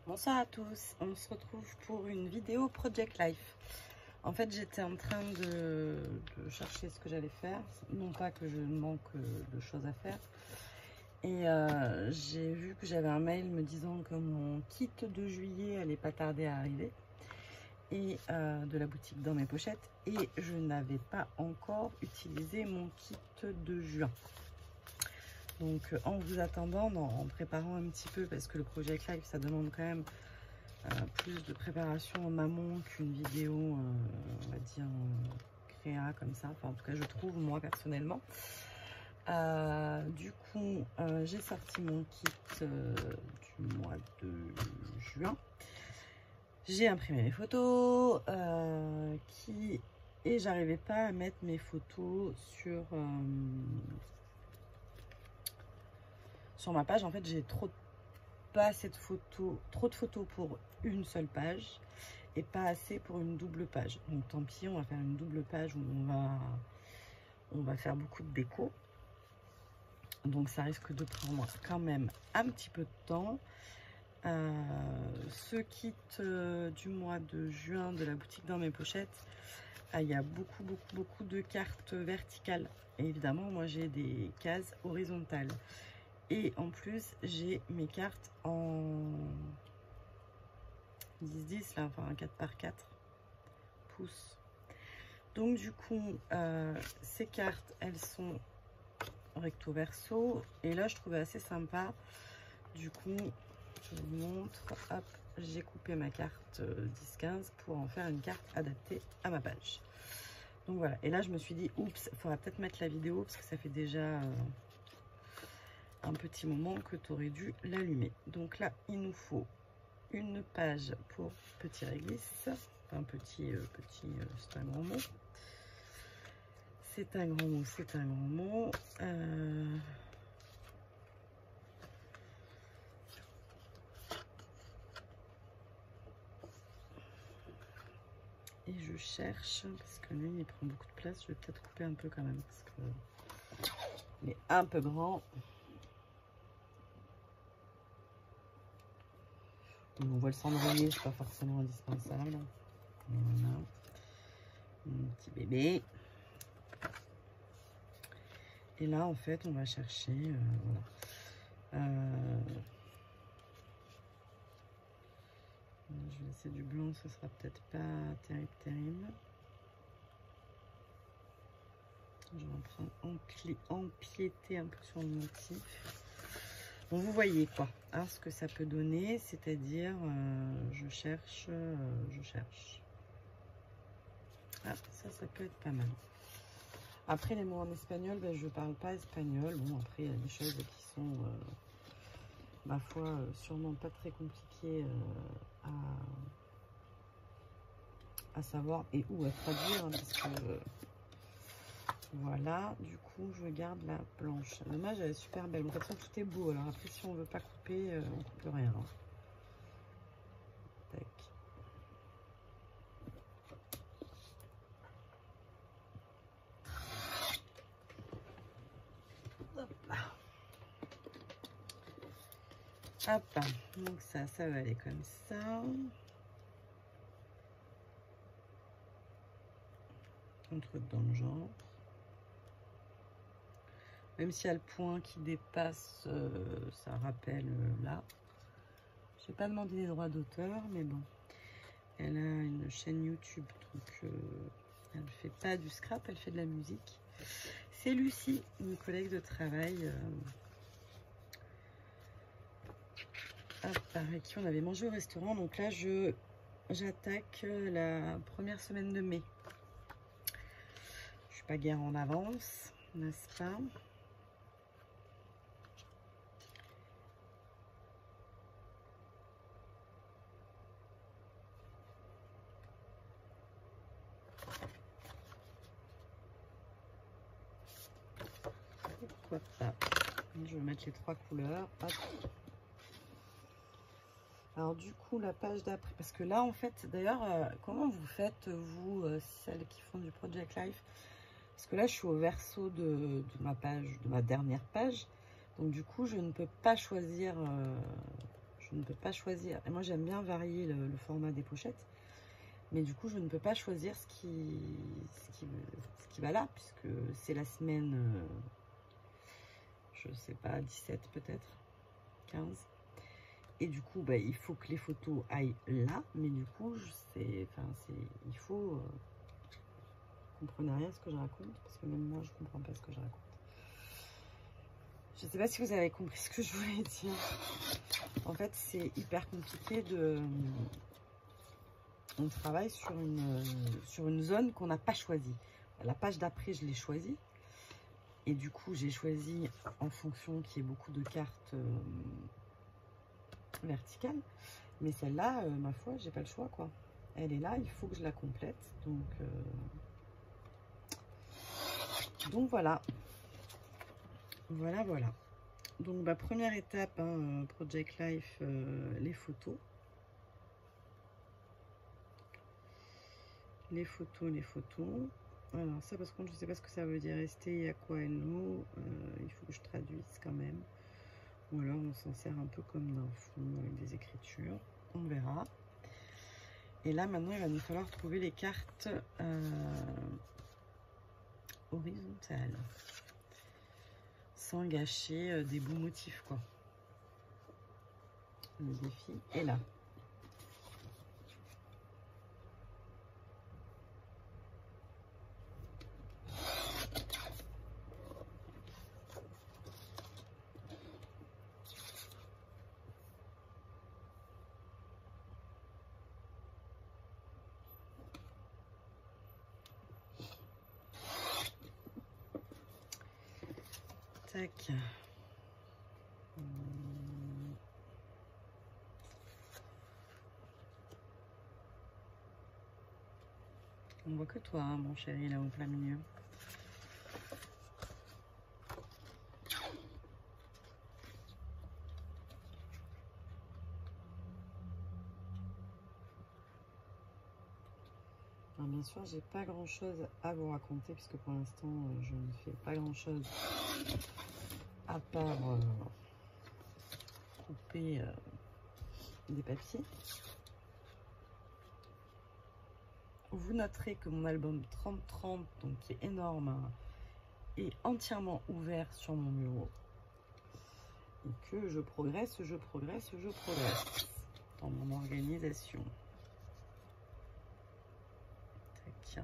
Bonsoir à tous, on se retrouve pour une vidéo Project Life. En fait, j'étais en train de chercher ce que j'allais faire, non pas que je manque de choses à faire. Et j'ai vu que j'avais un mail me disant que mon kit de juillet allait pas tarder à arriver. Et de la boutique Dans mes pochettes. Et je n'avais pas encore utilisé mon kit de juin. Donc en vous attendant, en préparant un petit peu, parce que le Project Life, ça demande quand même plus de préparation en amont qu'une vidéo, on va dire, créa comme ça. Enfin, en tout cas, je trouve, moi, personnellement. Du coup, j'ai sorti mon kit du mois de juin. J'ai imprimé les photos et j'arrivais pas à mettre mes photos sur ma page. En fait, j'ai pas assez de photos, trop de photos pour une seule page et pas assez pour une double page. Donc tant pis, on va faire une double page où on va faire beaucoup de déco. Donc ça risque de prendre quand même un petit peu de temps. Ce kit du mois de juin de la boutique Dans mes pochettes, il y a beaucoup de cartes verticales. Et évidemment, moi j'ai des cases horizontales. Et en plus, j'ai mes cartes en 10-10, là, enfin 4x4 pouces. Donc du coup, ces cartes, elles sont recto verso. Et là, je trouvais assez sympa. Du coup, je vous montre. Hop, j'ai coupé ma carte 10-15 pour en faire une carte adaptée à ma page. Donc voilà. Et là, je me suis dit, oups, il faudra peut-être mettre la vidéo parce que ça fait déjà un petit moment que tu aurais dû l'allumer. Donc là, il nous faut une page pour petit réglisse. Enfin, c'est un grand mot. C'est un grand mot, c'est un grand mot. Et je cherche, parce que lui, il prend beaucoup de place. Je vais peut-être couper un peu quand même, parce que il est un peu grand. On voit le cendrier, c'est pas forcément indispensable. Voilà. Mon petit bébé. Et là, en fait, on va chercher, voilà. Je vais essayer du blanc, ce sera peut-être pas terrible. Je vais empiéter un peu sur le motif. Bon, vous voyez quoi, hein, ce que ça peut donner, c'est-à-dire, je cherche. Ah, ça peut être pas mal. Après, les mots en espagnol, ben, je parle pas espagnol. Bon, après, il y a des choses qui sont, ma foi, sûrement pas très compliquées à savoir et où à traduire, hein, parce que voilà, du coup, je garde la blanche. Dommage, elle est super belle. De toute façon, tout est beau. Alors après, si on veut pas couper, on coupe rien. Hein. Tac. Hop là. Hop, donc ça va aller comme ça. Un truc dans le genre. Même s'il y a le point qui dépasse, ça rappelle là. Je n'ai pas demandé les droits d'auteur, mais bon. Elle a une chaîne YouTube, donc elle ne fait pas du scrap, elle fait de la musique. C'est Lucie, une collègue de travail. Avec qui on avait mangé au restaurant. Donc là, j'attaque la première semaine de mai. Je suis pas guère en avance, n'est-ce pas? Pourquoi pas? Je vais mettre les 3 couleurs. Hop. Alors du coup, la page d'après, parce que là, en fait, d'ailleurs, comment vous faites, vous, celles qui font du Project Life? Parce que là, je suis au verso de ma page, de ma dernière page. Donc du coup, je ne peux pas choisir je ne peux pas choisir. Et moi, j'aime bien varier le format des pochettes. Mais du coup, je ne peux pas choisir ce qui va là, puisque c'est la semaine, je sais pas, 17 peut-être, 15. Et du coup, bah, il faut que les photos aillent là. Mais du coup, il faut... vous comprenez rien à ce que je raconte, parce que même moi, je comprends pas ce que je raconte. Je sais pas si vous avez compris ce que je voulais dire. En fait, c'est hyper compliqué de... On travaille sur une zone qu'on n'a pas choisie. La page d'après, je l'ai choisie. Et du coup, j'ai choisi en fonction qu'il y ait beaucoup de cartes verticales. Mais celle-là, ma foi, j'ai pas le choix, quoi. Elle est là, il faut que je la complète. Donc voilà. Voilà. Donc, première étape, hein, Project Life, les photos. Les photos. Alors ça, parce que je ne sais pas ce que ça veut dire rester, à quoi hello. Il faut que je traduise quand même. Ou alors on s'en sert un peu comme d'un fond avec des écritures. On verra. Et là, maintenant, il va nous falloir trouver les cartes horizontales. Sans gâcher des beaux motifs, quoi. Le défi est là. Tac. On voit que toi, hein, mon chéri, là au plein milieu. Alors, bien sûr, j'ai pas grand chose à vous raconter puisque pour l'instant, je ne fais pas grand chose à part couper des papiers. Vous noterez que mon album 30-30, donc qui est énorme, hein, est entièrement ouvert sur mon bureau. Et que je progresse dans mon organisation. Tac.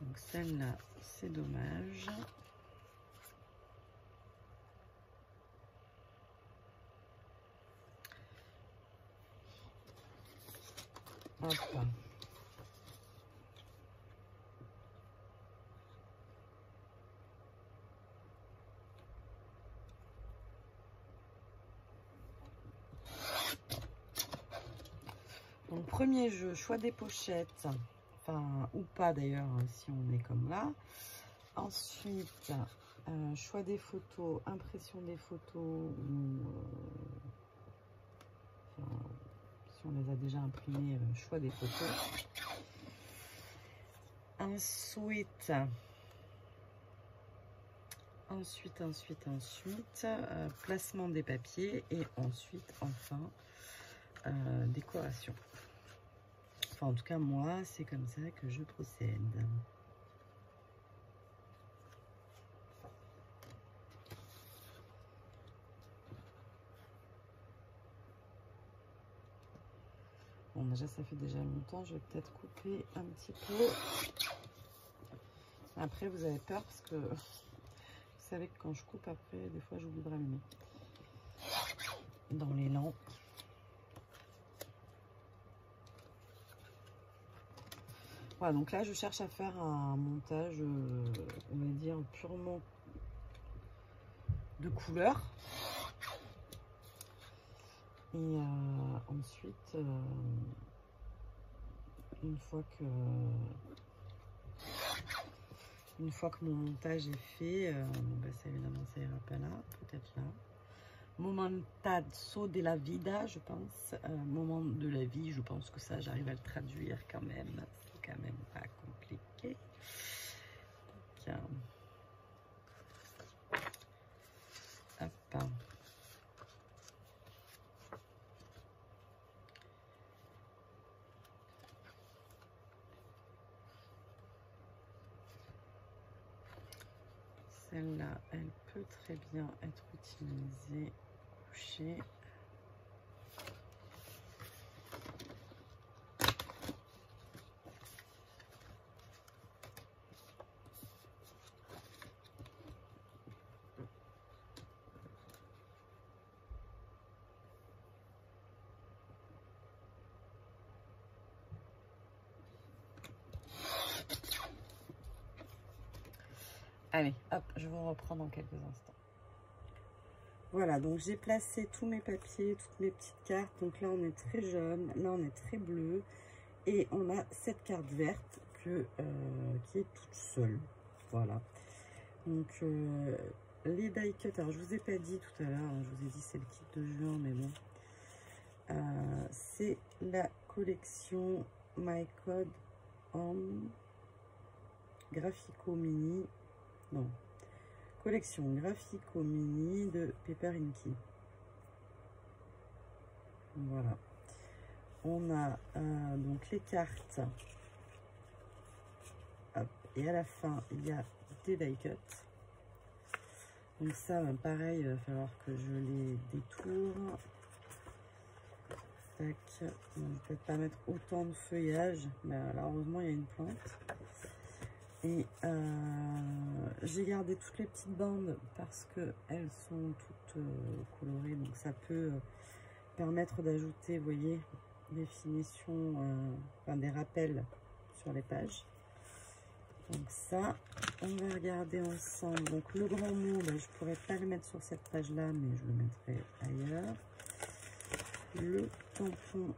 Donc celle-là, c'est dommage. Hop. Donc premier jeu, choix des pochettes, enfin ou pas d'ailleurs si on est comme là. Ensuite, choix des photos, impression des photos, si on les a déjà imprimées, choix des photos. Ensuite, placement des papiers et ensuite, enfin, décoration. Enfin, en tout cas, moi, c'est comme ça que je procède. Bon, déjà, ça fait déjà longtemps. Je vais peut-être couper un petit peu. Après, vous avez peur parce que vous savez que quand je coupe, après, des fois, j'oublie de rallumer. Dans l'élan. Voilà, donc là, je cherche à faire un montage, on va dire, purement de couleur. Et ensuite, une fois que mon montage est fait, ça évidemment ça ira pas là, peut-être là. Momentazo de la vida, je pense. Moment de la vie, je pense que ça, j'arrive à le traduire quand même. C'est quand même pas compliqué. Donc, hop. celle-là, elle peut très bien être utilisée couchée. Allez, hop, je vous reprends dans quelques instants. Voilà, donc j'ai placé tous mes papiers, toutes mes petites cartes. Donc là, on est très jaune, là, on est très bleu. Et on a cette carte verte qui est toute seule. Voilà. Donc, les die cut, alors je vous ai pas dit tout à l'heure, hein, je vous ai dit c'est le kit de juin, mais bon. C'est la collection My Code on Graphico Mini. Non, collection Graphico Mini de Pepper Inky. Voilà. On a donc les cartes. Hop, et à la fin, il y a des die cut. Donc ça, pareil, il va falloir que je les détourne. Tac. Je ne vais peut-être pas mettre autant de feuillage, mais là, heureusement, il y a une plante. Et j'ai gardé toutes les petites bandes parce qu'elles sont toutes colorées. Donc ça peut permettre d'ajouter, vous voyez, des finitions, enfin des rappels sur les pages. Donc ça, on va regarder ensemble. Donc le grand mot, ben, je pourrais pas le mettre sur cette page-là, mais je le mettrai ailleurs. Le tampon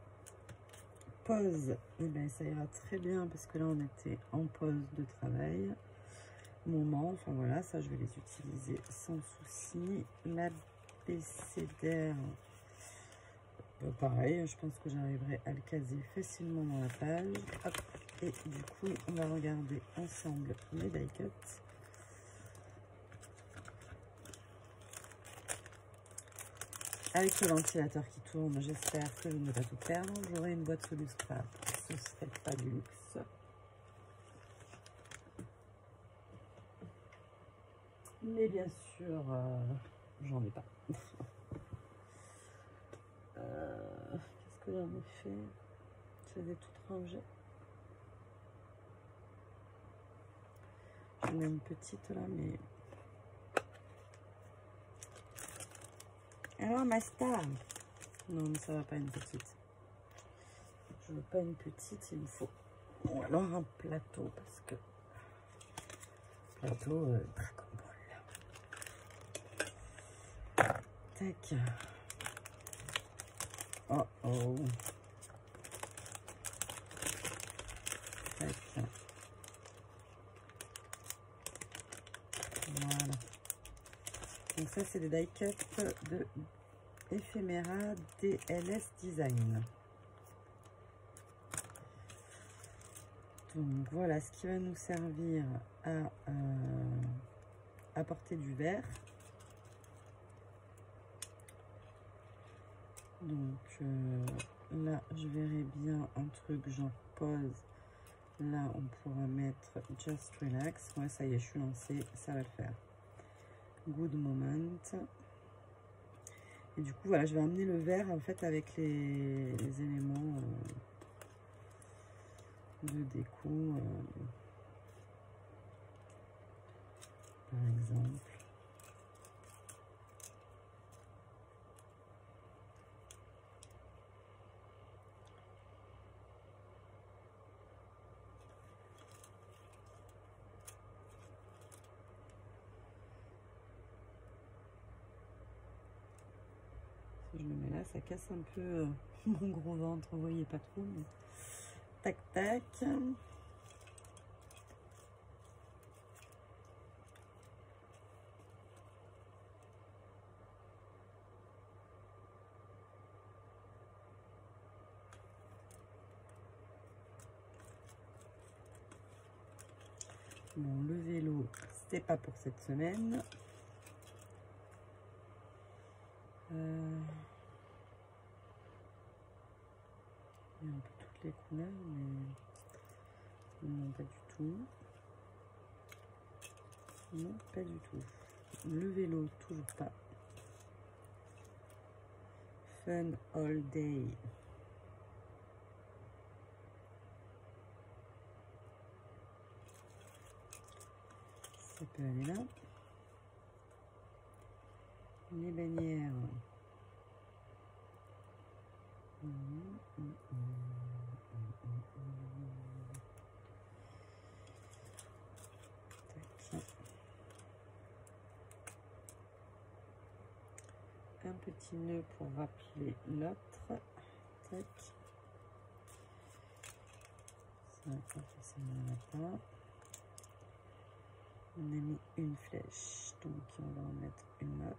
pause, eh ben, ça ira très bien parce que là on était en pause de travail. Moment, enfin voilà, ça je vais les utiliser sans souci. L'abécédaire, pareil, je pense que j'arriverai à le caser facilement dans la page. Hop. Et du coup, on va regarder ensemble les die cut. Avec le ventilateur qui tourne, j'espère que je ne vais pas tout perdre. J'aurai une boîte Solus Scrap, ce serait pas du luxe. Mais bien sûr, j'en ai pas. Qu'est-ce que j'en ai fait? Je les ai toutes rangées. J'en ai une petite là, mais... Alors, ma star. Non, mais ça va pas une petite. Je veux pas une petite, il me faut... Ou alors un plateau, parce que... Plateau Dragon Ball. Tac. Oh oh. Tac. Voilà. Donc ça, c'est des die cut de Ephemera DLS Design. Donc voilà ce qui va nous servir à apporter du vert. Donc là, je verrai bien un truc, j'en pose. Là, on pourra mettre Just Relax. Ouais, ça y est, je suis lancée, ça va le faire. Good Moment. Et du coup, voilà, je vais amener le vert en fait avec les éléments de déco, par exemple. Si je le mets là, ça casse un peu mon gros ventre, vous voyez pas trop, mais... Tac, tac. Bon, le vélo, c'était pas pour cette semaine. Il y a un peu toutes les couleurs, mais non, pas du tout. Non, pas du tout. Le vélo, toujours pas. Fun all day. Ça peut aller là. Les bannières. Tac. Un petit nœud pour rappeler l'autre. Tac. Ça va pas forcément là-bas. On a mis une flèche, donc on va en mettre une autre.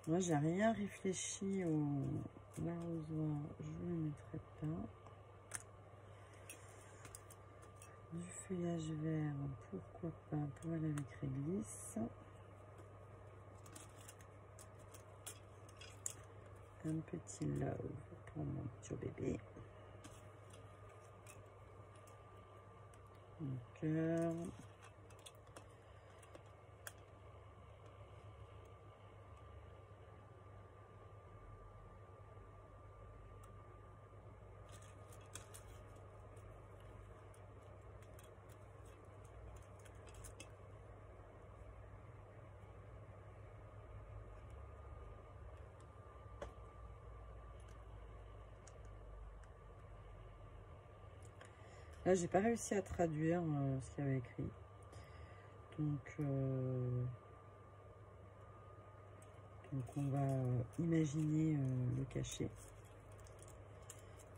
Moi, j'ai rien réfléchi au l'arrosoir, je ne le mettrai pas. Du feuillage vert, pourquoi pas, pour aller avec réglisse. Un petit love pour mon petit bébé. Un cœur. Là, j'ai pas réussi à traduire ce qu'il y avait écrit. Donc on va imaginer le cachet.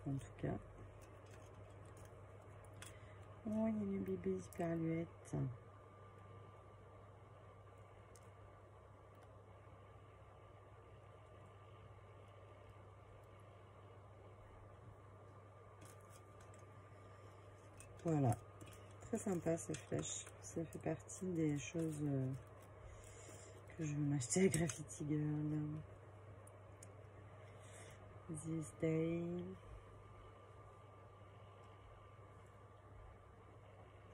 En tout cas. Oh, il y a une bébé hyperluette. Voilà. Très sympa ces flèches. Ça fait partie des choses que je vais m'acheter à Graffiti Girl. This day.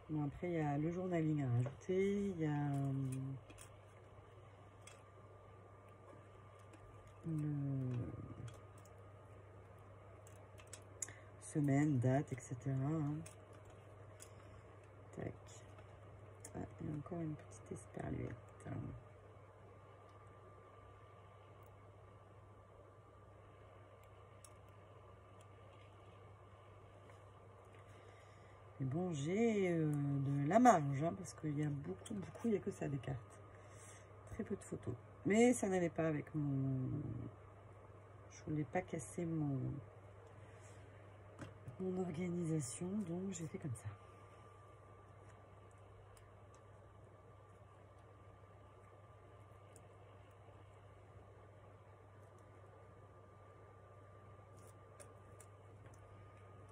Bon, après, il y a le journaling à rajouter. Il y a le semaine, date, etc. Hein. Tac. Ah, il y a encore une petite esperluette. Mais bon, j'ai de la marge, hein, parce qu'il y a beaucoup, il n'y a que ça des cartes. Très peu de photos. Mais ça n'allait pas avec mon... Je voulais pas casser mon organisation, donc j'ai fait comme ça.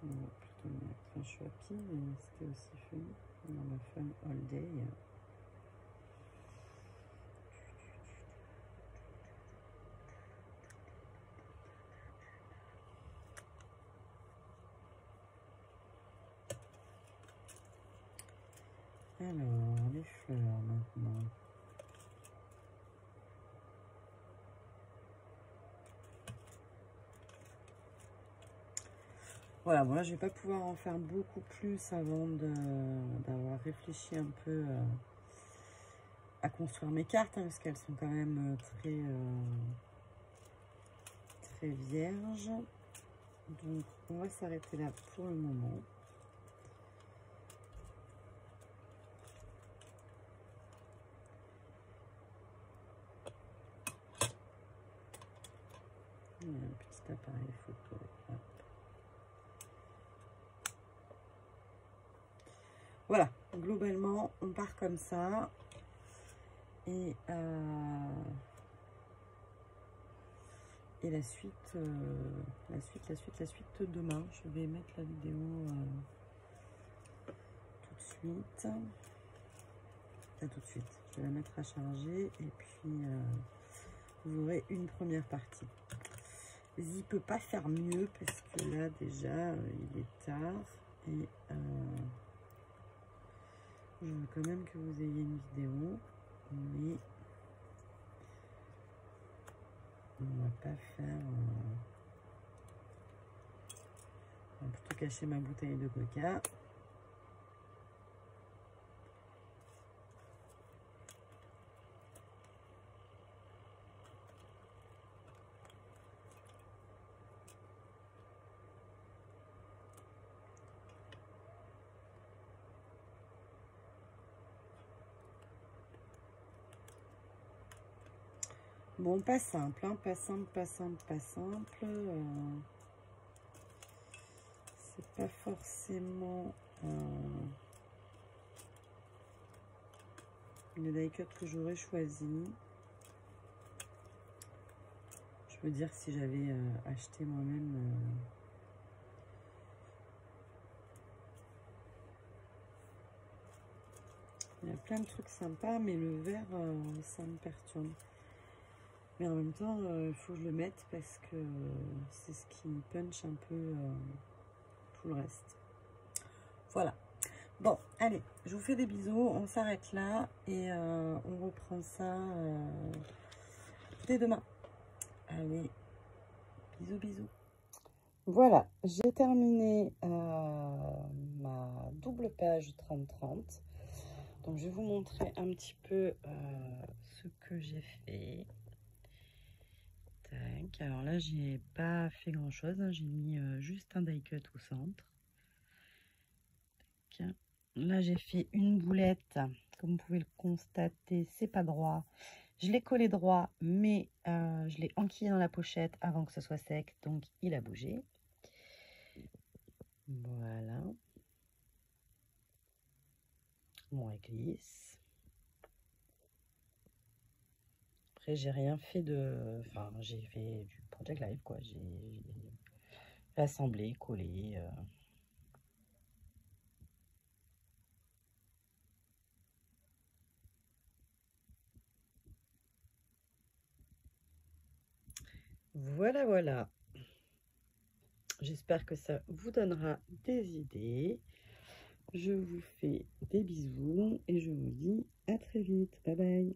On va plutôt mettre un Shwapi, mais c'était aussi fun dans le Fun All Day. Alors, les fleurs maintenant. Voilà, moi je vais pas pouvoir en faire beaucoup plus avant d'avoir réfléchi un peu à construire mes cartes, hein, parce qu'elles sont quand même très vierges. Donc on va s'arrêter là pour le moment. Il y a un petit appareil photo. Hop. Voilà, globalement, on part comme ça. Et la suite, demain. Je vais mettre la vidéo tout de suite. À tout de suite. Je vais la mettre à charger et puis vous aurez une première partie. Il ne peut pas faire mieux parce que là déjà il est tard et je veux quand même que vous ayez une vidéo, mais on va pas faire... on va plutôt cacher ma bouteille de coca. Bon, pas simple, hein, pas simple, pas simple, pas simple. C'est pas forcément le die cut que j'aurais choisi. Je veux dire si j'avais acheté moi-même. Il y a plein de trucs sympas, mais le vert, ça me perturbe. Mais en même temps, il faut que je le mette parce que c'est ce qui punch un peu tout le reste. Voilà. Bon, allez, je vous fais des bisous. On s'arrête là et on reprend ça dès demain. Allez, bisous, bisous. Voilà, j'ai terminé ma double page 30-30. Donc, je vais vous montrer un petit peu ce que j'ai fait. Tac. Alors là, j'ai pas fait grand chose, hein. J'ai mis juste un die cut au centre. Tac. Là, j'ai fait une boulette. Comme vous pouvez le constater, c'est pas droit. Je l'ai collé droit, mais je l'ai enquillé dans la pochette avant que ce soit sec, donc il a bougé. Voilà. Mon réglisse. Après, j'ai rien fait de... Enfin, j'ai fait du Project Life, quoi. J'ai assemblé, collé. Voilà, voilà. J'espère que ça vous donnera des idées. Je vous fais des bisous et je vous dis à très vite. Bye bye.